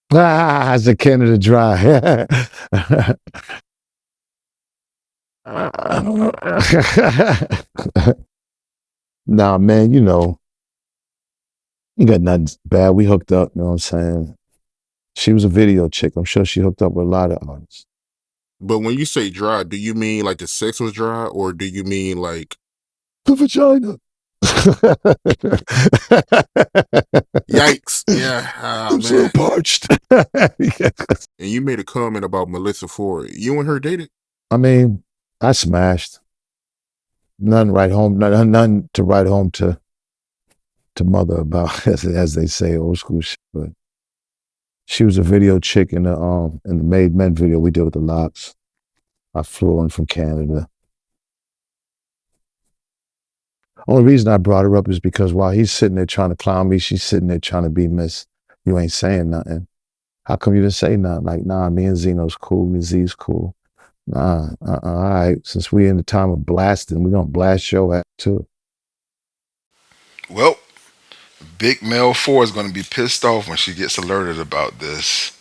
It's a Canada Dry. Nah, man, you got nothing bad. We hooked up, you know what I'm saying? She was a video chick. I'm sure she hooked up with a lot of artists. But when you say dry, do you mean like the sex was dry, or do you mean like The vagina. yikes? Yeah, I'm so man. parched. And you made a comment about Melyssa Ford. You and her dated? I mean, I smashed. Nothing right home. None to write home to mother about, as they say, old school shit. But she was a video chick in the Made Men video we did with the Locks. I flew in from Canada. Only reason I brought her up is because while he's sitting there trying to clown me, she's sitting there trying to be Miss. You ain't saying nothing. How come you didn't say nothing? Like, nah, me and Zeno's cool. Me and Z's cool. Nah, all right. Since we in the time of blasting, we're gonna blast your ass too. Well, Big Mel 4 is going to be pissed off when she gets alerted about this.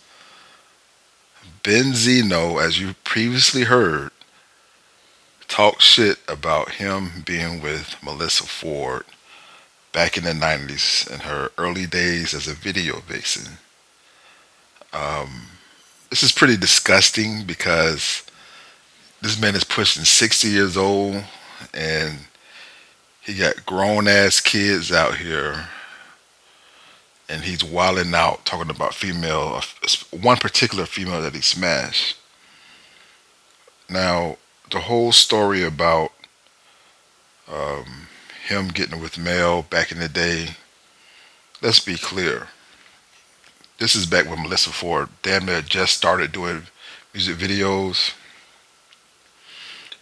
Benzino, as you previously heard, talked shit about him being with Melyssa Ford back in the 90s in her early days as a video vixen. This is pretty disgusting because this man is pushing 60 years old and he got grown ass kids out here and he's wilding out talking about one particular female that he smashed. Now, the whole story about him getting with Mel back in the day, let's be clear. This is back when Melyssa Ford damn near just started doing music videos,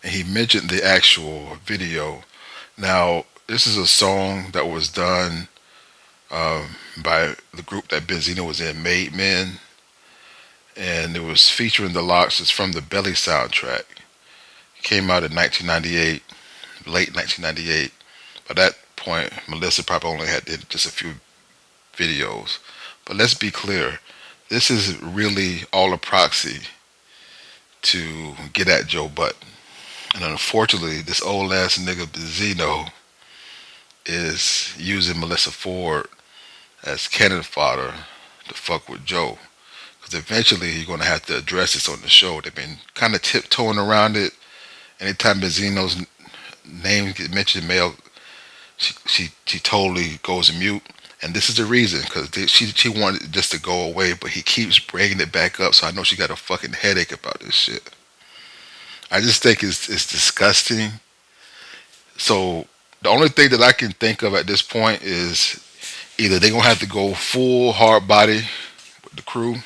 and he mentioned the actual video. Now, this is a song that was done by the group that Benzino was in, Made Men, and it was featuring the Locks. It's from the Belly soundtrack. It came out in 1998, late 1998. By that point, Melyssa probably only had did just a few videos. But let's be clear, this is really all a proxy to get at Joe Budden. And unfortunately, this old ass nigga Benzino is using Melyssa Ford as cannon fodder to fuck with Joe. Because eventually you're going to have to address this on the show. They've been kind of tiptoeing around it. Anytime Benzino's name gets mentioned, Mel, she totally goes mute. And this is the reason, because she wanted it just to go away, but he keeps bringing it back up. So I know she got a fucking headache about this shit. I just think it's disgusting. So the only thing that I can think of at this point is either they're gonna have to go full hard body with the crew,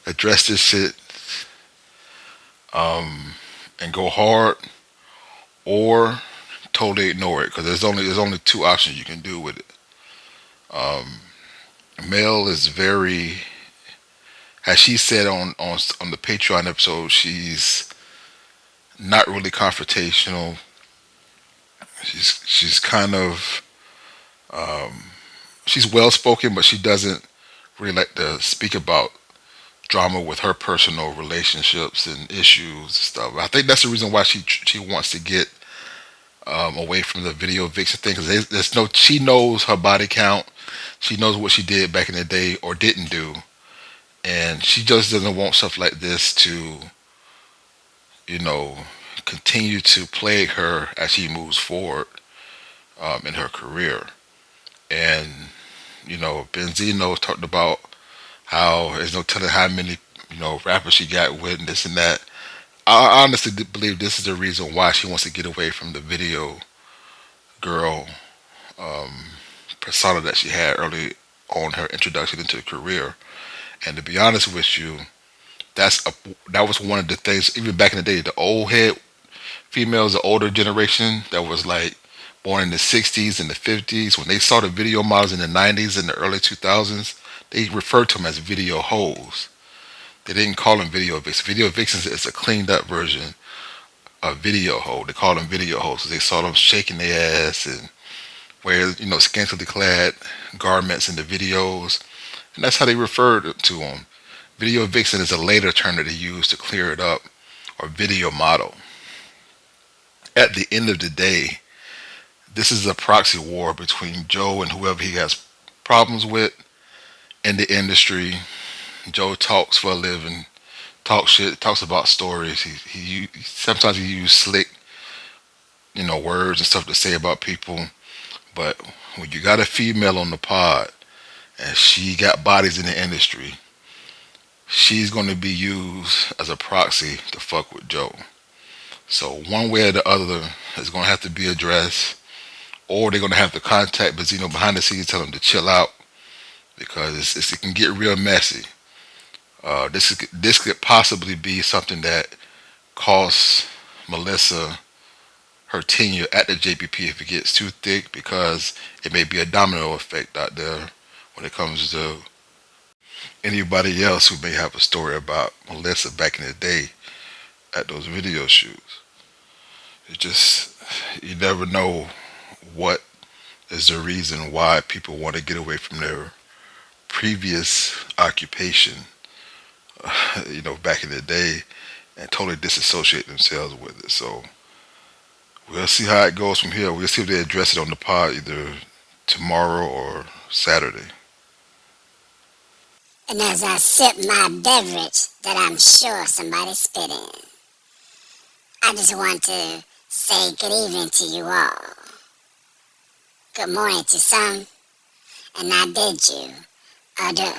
address this shit, and go hard, or totally ignore it because there's only two options you can do with it. Mel is very, as she said on the Patreon episode, she's not really confrontational. She's kind of she's well spoken, but she doesn't really like to speak about drama with her personal relationships and issues and stuff. I think that's the reason why she wants to get away from the video vixen thing because there's no she knows her body count, she knows what she did back in the day or didn't do, and she just doesn't want stuff like this to you know continue to plague her as she moves forward in her career. And Benzino talked about how there's no telling how many rappers she got with and this and that. I honestly believe this is the reason why she wants to get away from the video girl persona that she had early on her introduction into the career. And to be honest with you, that was one of the things even back in the day. The old head females, the older generation that was like born in the 60s and the 50s, when they saw the video models in the 90s and the early 2000s, they referred to them as video hoes. They didn't call them video vixens. Video vixens is a cleaned up version of video hoe. They call them video hoes because they saw them shaking their ass and wear scantily clad garments in the videos. And that's how they referred to them. Video vixen is a later term that they use to clear it up, or video model. At the end of the day, this is a proxy war between Joe and whoever he has problems with in the industry. Joe talks for a living, talks shit, talks about stories. Sometimes he uses slick, words and stuff to say about people. But when you got a female on the pod and she got bodies in the industry, she's going to be used as a proxy to fuck with Joe. So one way or the other is going to have to be addressed, or they're going to have to contact Benzino behind the scenes, tell him to chill out, because it can get real messy. This could possibly be something that costs Melyssa her tenure at the JPP if it gets too thick, because it may be a domino effect out there when it comes to anybody else who may have a story about Melyssa back in the day at those video shoots. It just, you never know what is the reason why people want to get away from their previous occupation, back in the day, and totally disassociate themselves with it. So we'll see how it goes from here. We'll see if they address it on the pod either tomorrow or Saturday. And as I sip my beverage that I'm sure somebody spit in, I just want to say good evening to you all. Good morning to some, and I bid you adieu.